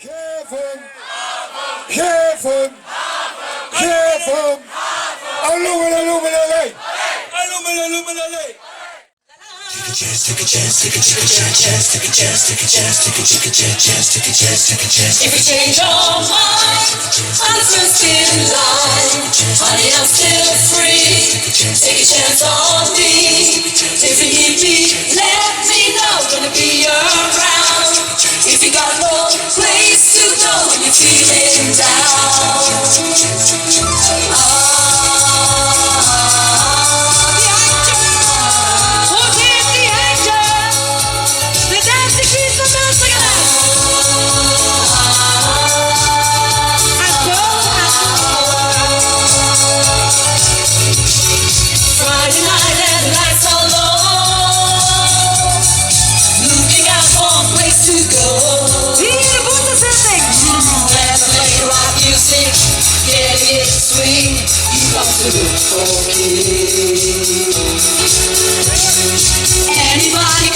Heaven, heaven, heaven. Illuminate. Illuminate. Take a chance, take a chance, take a chance, take a chance, take a chance, take a chance, take a chance, take a chance. If you change your mind, I'm first in line. Honey, I'm still free. Take a chance on me. If you need me, let me know. Gonna be around. If you got no place to go when you're feeling down. Friday night and the lights are low. Looking out for a place to go. Let's play rock music, getting it swing. You got to look for me. Anybody